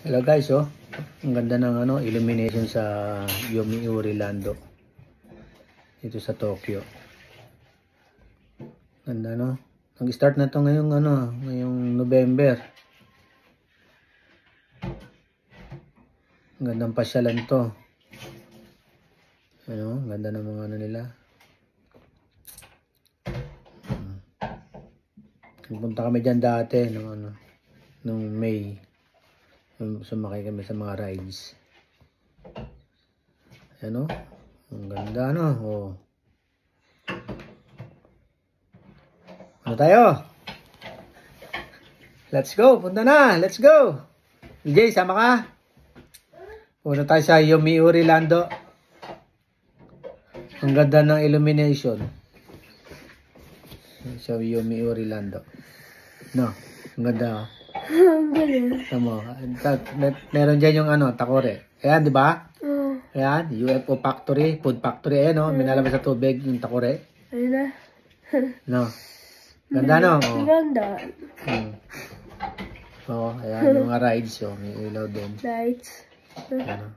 Hello guys, oh. Ang ganda ng illumination sa Yomiuri Lando. Dito sa Tokyo. Ganda, no? Nag-start na to ngayong November. Ang gandang pasyalan to. Ganda ng mga nila. Nagpunta kami dyan dati nung May. Sumakay kami sa mga rides. Ayan, ang ganda, oh. Ano tayo? Let's go, punta na, let's go. DJ, sama ka? Punta tayo sa Yomiuri Lando. Ang ganda ng illumination sa Yomiuri Lando. No, ang ganda. Tama. Meron dyan yung Takore. Ayan, di ba? Ayan, UFO factory, food factory. Ayan, minalabas sa tubig yung Takore. Ayun na. No. Ganda, no? Oh. Ganda. Ayan, yung mga rides, may ilaw din. Lights. Ayan,